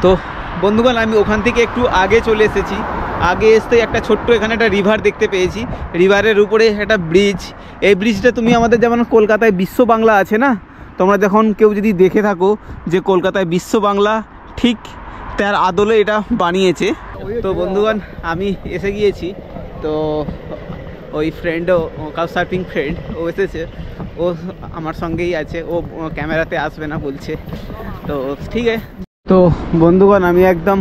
তো বন্ধুগণ আমি ওখান থেকে একটু আগে চলে এসেছি। আগে আসতে একটা ছোট্ট এখানে একটা রিভার দেখতে পেয়েছি, রিভারের উপরে একটা ব্রিজ। এই ব্রিজটা তুমি আমাদের যেমন কলকাতায় বিশ্ব বাংলা আছে না, তোমরা যখন কেউ যদি দেখে থাকো যে কলকাতায় বিশ্ব বাংলা, ঠিক তার আদলে এটা বানিয়েছে। তো বন্ধুগণ আমি এসে গিয়েছি। তো ওই ফ্রেন্ডও কাউ সার্ফিং ফ্রেন্ড ও এসেছে, ও আমার সঙ্গেই আছে, ও ক্যামেরাতে আসবে না বলছে। তো ঠিক আছে। তো বন্ধুগণ আমি একদম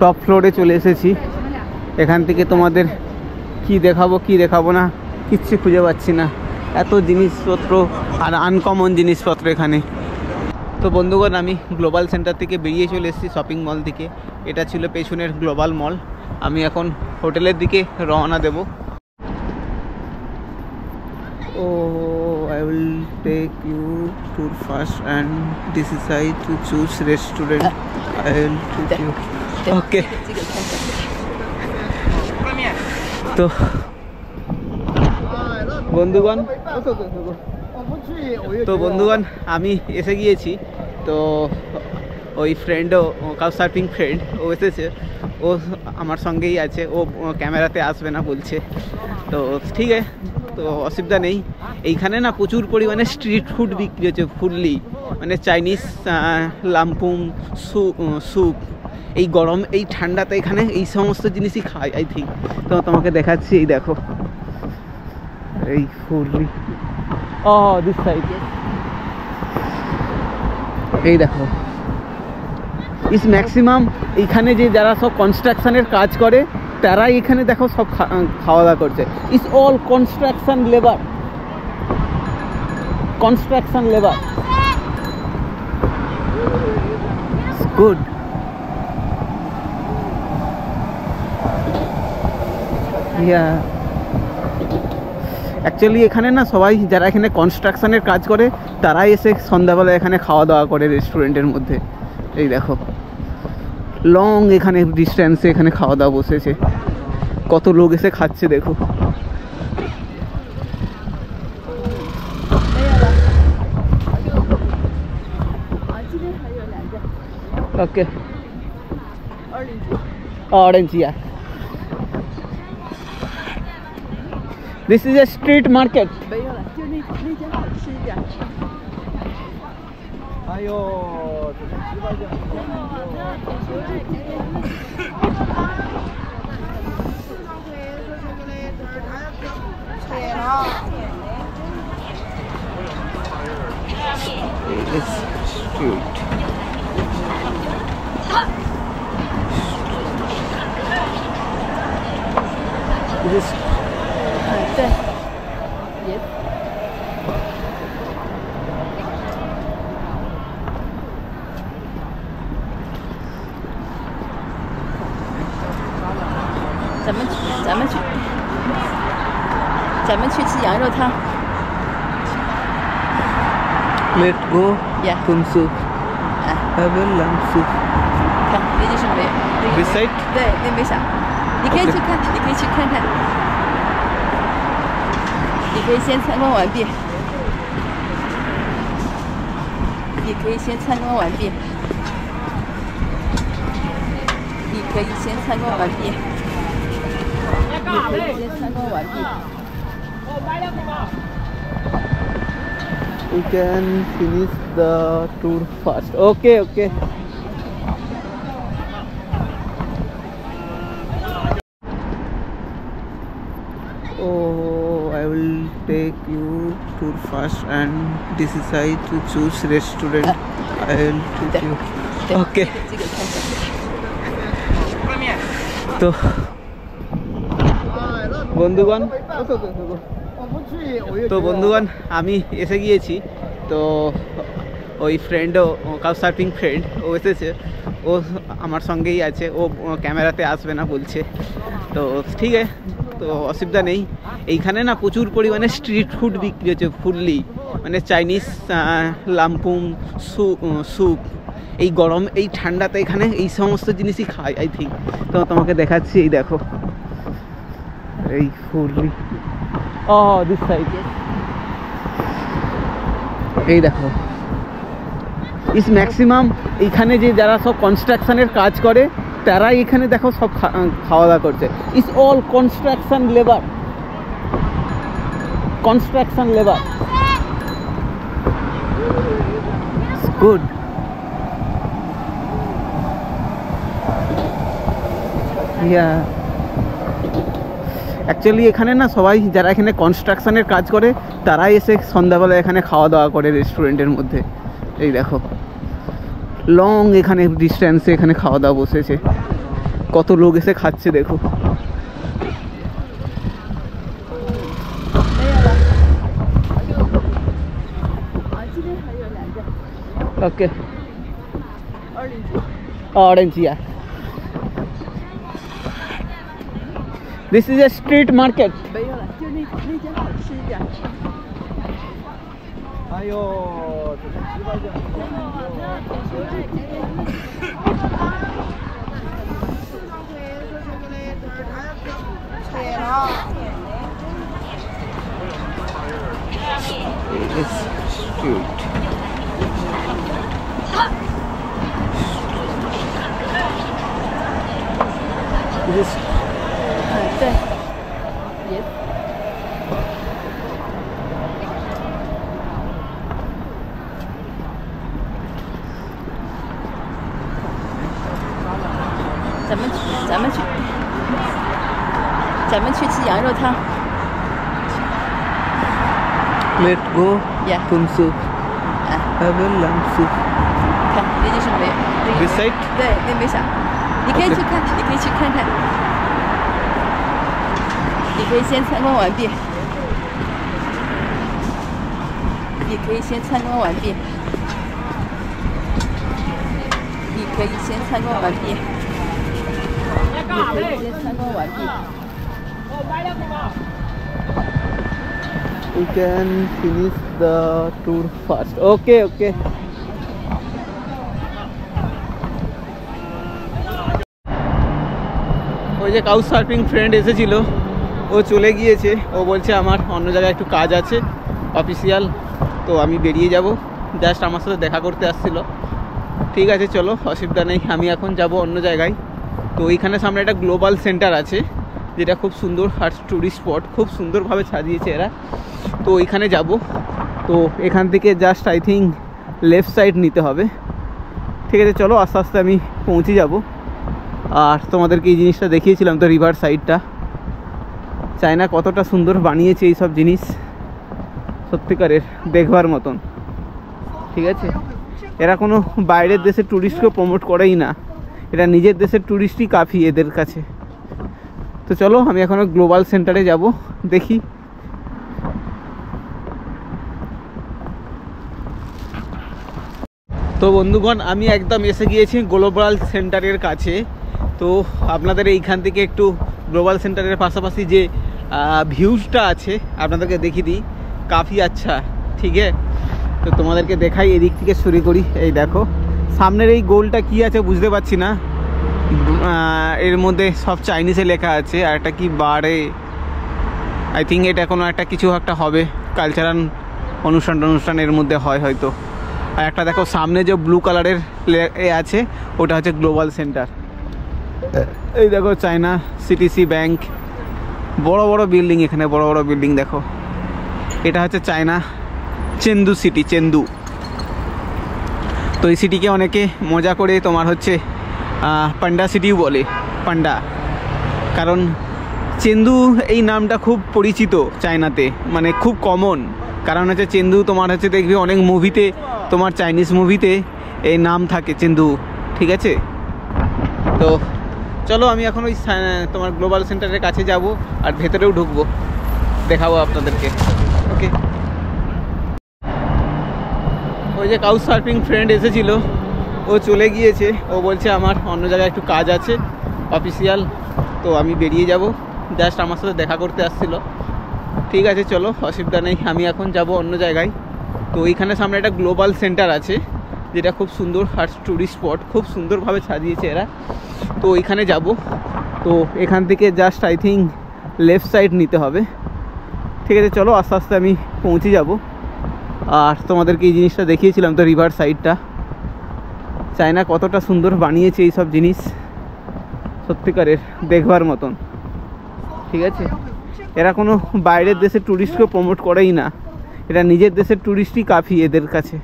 টপ ফ্লোরে চলে এসেছি। এখান থেকে তোমাদের কি দেখাবো না কিচ্ছু খুঁজে পাচ্ছি না, এত জিনিসপত্র আর আনকমন জিনিসপত্র এখানে। তো বন্ধুগণ আমি গ্লোবাল সেন্টার থেকে বেরিয়ে চলে এসেছি, শপিং মল থেকে। এটা ছিল পেছনের গ্লোবাল মল। আমি এখন হোটেলের দিকে রওনা দেব। I will take you to first and decide to choose restaurant. I will take you. Okay. তো বন্ধুগণ আমি এসে গিয়েছি। তো ওই ফ্রেন্ডও কাউ সার্ফিং ফ্রেন্ড ও এসেছে, ও আমার সঙ্গেই আছে, ও ক্যামেরাতে আসবে না বলছে। তো ঠিক আছে, তো অসুবিধা নেই। এইখানে না প্রচুর পরিমাণে স্ট্রিট ফুড বিক্রি হচ্ছে, ফুললি মানে চাইনিজ, লাম্পুং, স্যুপ। এই গরম এই ঠান্ডাতে এখানে এই সমস্ত জিনিসই খায় আই থিঙ্ক। তো তোমাকে দেখাচ্ছি, এই দেখো এই ফুললি, দিস সাইড, এই দেখো। ইস ম্যাক্সিমাম এইখানে যে যারা সব কনস্ট্রাকশনের কাজ করে তারাই এখানে দেখো সব খাওয়া দাওয়া করছে। Is all construction labour, good. Actually এখানে না সবাই যারা এখানে কনস্ট্রাকশনের কাজ করে তারাই এসে সন্ধ্যাবেলা এখানে খাওয়া দাওয়া করে রেস্টুরেন্টের মধ্যে। এই দেখো লং এখানে ডিস্টেন্সে এখানে খাওয়া দাওয়া বসেছে, কত লোক এসে খাচ্ছে দেখো। ওকে, orange, yeah. This is a street market. 没有了，就那间好吃一点。哎呦，这个鸡巴就很好。It is street. It is. 对。也。咱们去吃羊肉汤。Let's go. Yeah. Tum soup. Have a lamb soup. 看，那就是没。This side? 对，那没啥。你可以去看，你可以去看看。你可以先参观完毕。你可以先参观完毕。你可以先参观完毕。你可以先参观完毕。We can finish the tour first. Okay, okay. I will take you to first and decide to choose restaurant. I will take you. Okay. তো বন্ধুগণ আমি এসে গিয়েছি। তো ওই ফ্রেন্ডও cow surfing friend ও এসেছে, ও আমার সঙ্গেই আছে, ও ক্যামেরাতে আসবে না বলছে। তো ঠিক আছে, তো অসুবিধা নেই। এইখানে না প্রচুর পরিমাণে স্ট্রিট ফুড বিক্রি হচ্ছে, ফুললি মানে চাইনিজ, লাম্পুং, স্যুপ। এই গরম এই ঠান্ডাতে এখানে এই সমস্ত জিনিসই খায় আই থিঙ্ক। তো তোমাকে দেখাচ্ছি, এই দেখো এই ফুললি, দিস সাইড, এই দেখো ইস ম্যাক্সিমাম এখানে যে যারা সব কনস্ট্রাকশনের কাজ করে তারাই এখানে দেখো সব খাওয়া দাওয়া করছে। Is all construction labour, construction labour. Good. Actually এখানে না সবাই যারা এখানে কনস্ট্রাকশনের কাজ করে তারাই এসে সন্ধ্যাবেলা এখানে খাওয়া দাওয়া করে রেস্টুরেন্টের মধ্যে। এই দেখো লং এখানে ডিস্টেন্সে এখানে খাওয়া দাওয়া বসেছে, কত লোক এসে খাচ্ছে দেখো। ওকে orange, yeah. This is a street market. 没有了，就那间好吃一点。哎呦，This street. This. 对。也。咱们去吃羊肉汤。Let's go. Yeah. Tumsu. Have a lunch. 看，那就是没。This side? 对，那没啥。你可以去看，你可以去看看。你可以先参观完毕。你可以先参观完毕。你可以先参观完毕。你可以先参观完毕。We can finish the tour first. Okay, okay. ওই যে কাউচ সার্ফিং ফ্রেন্ড এসেছিল, ও চলে গিয়েছে। ও বলছে আমার অন্য জায়গায় একটু কাজ আছে অফিসিয়াল, তো আমি বেরিয়ে যাব। জাস্ট আমার সাথে দেখা করতে আসছিল। ঠিক আছে চলো, অসুবিধা নেই, আমি এখন যাব অন্য জায়গায়। তো এইখানে সামনে একটা গ্লোবাল সেন্টার আছে যেটা খুব সুন্দর আর টুরিস্ট স্পট, খুব সুন্দরভাবে সাজিয়েছে এরা। তো ওইখানে যাব। তো এখান থেকে just I think left side নিতে হবে। ঠিক আছে চলো, আস্তে আস্তে আমি পৌঁছে যাব। আর তোমাদেরকে এই জিনিসটা দেখিয়েছিলাম তো, রিভার সাইডটা। চায়না কতটা সুন্দর বানিয়েছে এই সব জিনিস, সত্যিকারের দেখবার মতন। ঠিক আছে, এরা কোনো বাইরের দেশের ট্যুরিস্টকে প্রমোট করেই না, এটা নিজের দেশের ট্যুরিস্টই কাফি এদের কাছে। তো চলো, আমি এখন গ্লোবাল সেন্টারে যাব, দেখি। তো বন্ধুগণ, আমি একদম এসে গিয়েছি গ্লোবাল সেন্টারের কাছে। তো আপনাদের এইখান থেকে একটু গ্লোবাল সেন্টারের পাশাপাশি যে ভিউজটা আছে আপনাদেরকে দেখিয়ে দিই, কাফি আচ্ছা। ঠিক আছে, তো তোমাদেরকে দেখাই, এদিক থেকে শুরু করি। এই দেখো সামনের এই গোলটা কি আছে বুঝতে পারছি না, এর মধ্যে সব চাইনিজে লেখা আছে। আর একটা কি বারে, আই থিঙ্ক এটা কোনো একটা কিছু একটা হবে, কালচারাল অনুষ্ঠান এর মধ্যে হয় হয়তো। আর একটা দেখো সামনে যে ব্লু কালারের এ আছে, ওটা হচ্ছে গ্লোবাল সেন্টার। এই দেখো চায়না সিটিসি ব্যাংক, বড় বড় বিল্ডিং, এখানে বড় বড় বিল্ডিং দেখো। এটা হচ্ছে চায়না চেন্দু সিটি, চেন্দু। তো এই সিটিকে অনেকে মজা করে তোমার হচ্ছে পান্ডা সিটিও বলে, পান্ডা। কারণ চেন্দু এই নামটা খুব পরিচিত চায়নাতে, মানে খুব কমন। কারণ হচ্ছে চেন্দু তোমার হচ্ছে দেখবি অনেক মুভিতে, তোমার চাইনিজ মুভিতে এই নাম থাকে চেন্দু। ঠিক আছে, তো চলো আমি এখন ওই তোমার গ্লোবাল সেন্টারের কাছে যাব আর ভেতরেও ঢুকবো, দেখাবো আপনাদেরকে। ওকে, ওই যে কাউচ সার্ফিং ফ্রেন্ড এসেছিল, ও চলে গিয়েছে। ও বলছে আমার অন্য জায়গায় একটু কাজ আছে অফিসিয়াল, তো আমি বেরিয়ে যাব। জাস্ট আমার সাথে দেখা করতে আসছিল। ঠিক আছে চলো, অসুবিধা নেই, আমি এখন যাব অন্য জায়গায়। তো এইখানে সামনে একটা গ্লোবাল সেন্টার আছে যেটা খুব সুন্দর আর টুরিস্ট স্পট, খুব সুন্দরভাবে সাজিয়েছে এরা। তো ওইখানে যাব। তো এখান থেকে just I think left side নিতে হবে। ঠিক আছে চলো, আস্তে আস্তে আমি পৌঁছে যাব। আর তোমাদেরকে এই জিনিসটা দেখিয়েছিলাম তো, রিভার সাইডটা। চায়না কতটা সুন্দর বানিয়েছে এই সব জিনিস, সত্যিকারের দেখবার মতন। ঠিক আছে, এরা কোনো বাইরের দেশের ট্যুরিস্টকে প্রমোট করেই না, এরা নিজের দেশের ট্যুরিস্টই কাফি এদের কাছে।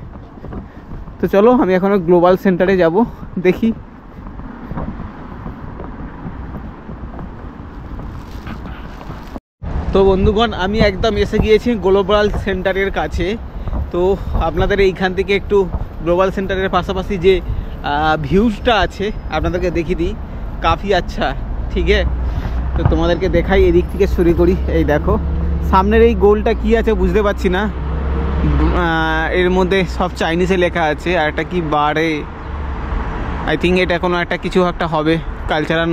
তো চলো আমি এখনও গ্লোবাল সেন্টারে যাব, দেখি। তো বন্ধুগণ, আমি একদম এসে গিয়েছি গ্লোবাল সেন্টারের কাছে। তো আপনাদের এইখান থেকে একটু গ্লোবাল সেন্টারের পাশাপাশি যে ভিউজটা আছে আপনাদেরকে দেখিয়ে দিই, কাফি আচ্ছা। ঠিক আছে, তো তোমাদেরকে দেখাই, এদিক থেকে শুরু করি। এই দেখো সামনের এই গোলটা কি আছে বুঝতে পারছি না, এর মধ্যে সব চাইনিজে লেখা আছে। আর একটা কি বারে, আই থিঙ্ক এটা কোনো একটা কিছু একটা হবে, কালচারাল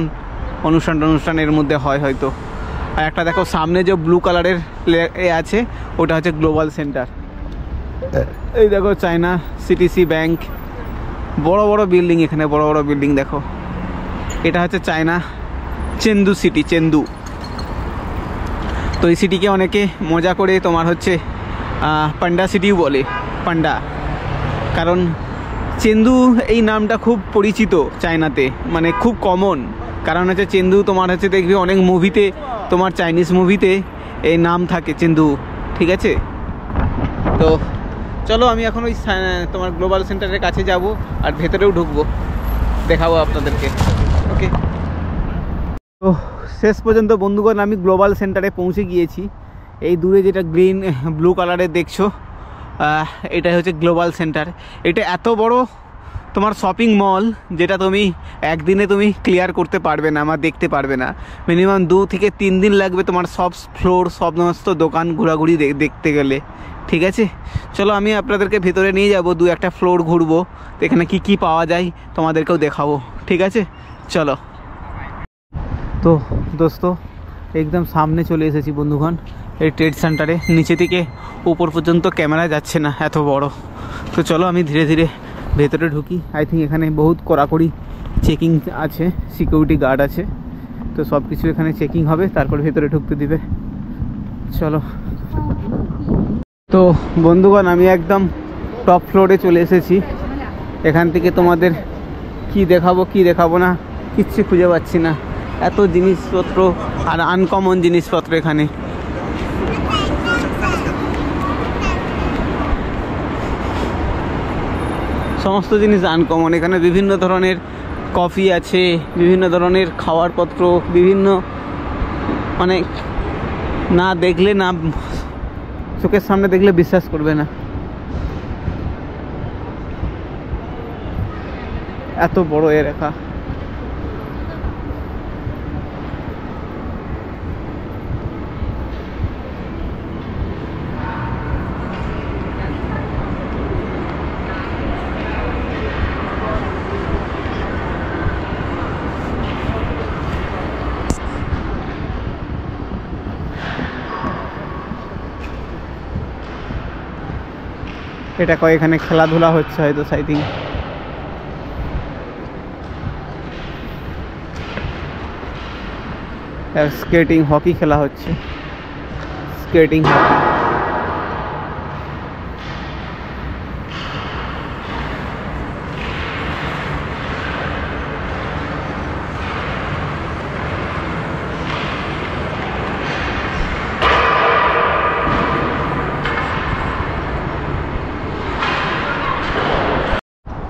অনুষ্ঠান এর মধ্যে হয় হয়তো। আর একটা দেখো সামনে যে ব্লু কালারের এ আছে, ওটা হচ্ছে গ্লোবাল সেন্টার। এই দেখো চায়না সিটিসি ব্যাংক, বড় বড় বিল্ডিং, এখানে বড় বড় বিল্ডিং দেখো। এটা হচ্ছে চায়না চেন্দু সিটি, চেন্দু। তো এই সিটিকে অনেকে মজা করে তোমার হচ্ছে পান্ডা সিটিও বলে, পান্ডা, কারণ চেন্দু এই নামটা খুব পরিচিত চায়নাতে, মানে খুব কমন। কারণ হচ্ছে চেন্দু তোমার হচ্ছে দেখবে অনেক মুভিতে, তোমার চাইনিজ মুভিতে এই নাম থাকে চেন্দু। ঠিক আছে, তো চলো আমি এখন ওই তোমার গ্লোবাল সেন্টারের কাছে যাব আর ভেতরেও ঢুকবো, দেখাবো আপনাদেরকে। ওকে, তো শেষ পর্যন্ত বন্ধুগণ আমি গ্লোবাল সেন্টারে পৌঁছে গিয়েছি। এই দূরে যেটা গ্রিন ব্লু কালারের দেখছো, এটা হচ্ছে গ্লোবাল সেন্টার। এটা এত বড় তোমার শপিং মল, যেটা তুমি একদিনে তুমি ক্লিয়ার করতে পারবে না, আমার দেখতে পারবে না। মিনিমাম 2 থেকে 3 দিন লাগবে তোমার সব ফ্লোর, সব সমস্ত দোকান ঘোরাঘুরি দেখতে গেলে। ঠিক আছে, চলো আমি আপনাদেরকে ভেতরে নিয়ে যাব, 2-1টা ফ্লোর ঘুরবো, তো এখানে কি কি পাওয়া যায় তোমাদেরকেও দেখাবো। ঠিক আছে, চলো। তো দোস্ত একদম সামনে চলে এসেছি বন্ধুগণ এই ট্রেড সেন্টারে। নিচে থেকে উপর পর্যন্ত ক্যামেরা যাচ্ছে না, এত বড়। তো চলো আমি ধীরে ধীরে ভেতরে ঢুকি। আই থিঙ্ক এখানে বহুত কড়াকড়ি চেকিং আছে, সিকিউরিটি গার্ড আছে, তো সব কিছু এখানে চেকিং হবে, তারপর ভেতরে ঢুকতে দিবে। চলো। তো বন্ধুগণ আমি একদম টপ ফ্লোরে চলে এসেছি। এখান থেকে তোমাদের কি দেখাবো না কিচ্ছু খুঁজে পাচ্ছি না, এত জিনিসপত্র আর আনকমন জিনিসপত্র এখানে। সমস্ত জিনিস আনকমন। এখানে বিভিন্ন ধরনের কফি আছে, বিভিন্ন ধরনের খাওয়ার পত্র, বিভিন্ন, মানে না দেখলে, না চোখের সামনে দেখলে বিশ্বাস করবে না, এত বড় এ রেখা। এটা এখানে খেলাধুলা হচ্ছে হয়তো, আই থিঙ্ক। স্কেটিং, হকি খেলা হচ্ছে, স্কেটিং হকি।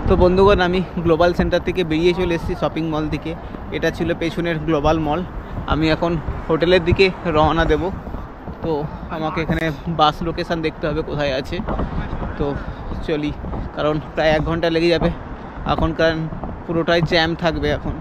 তো বন্ধুগণ আমি গ্লোবাল সেন্টার থেকে বেরিয়ে চলে এসেছি, শপিং মল থেকে। এটা ছিল পেছনের গ্লোবাল মল। আমি এখন হোটেলের দিকে রওনা দেব। তো আমাকে এখানে বাস লোকেশান দেখতে হবে কোথায় আছে। তো চলি, কারণ প্রায় 1 ঘন্টা লেগে যাবে এখন, কারণ পুরোটাই জ্যাম থাকবে এখন।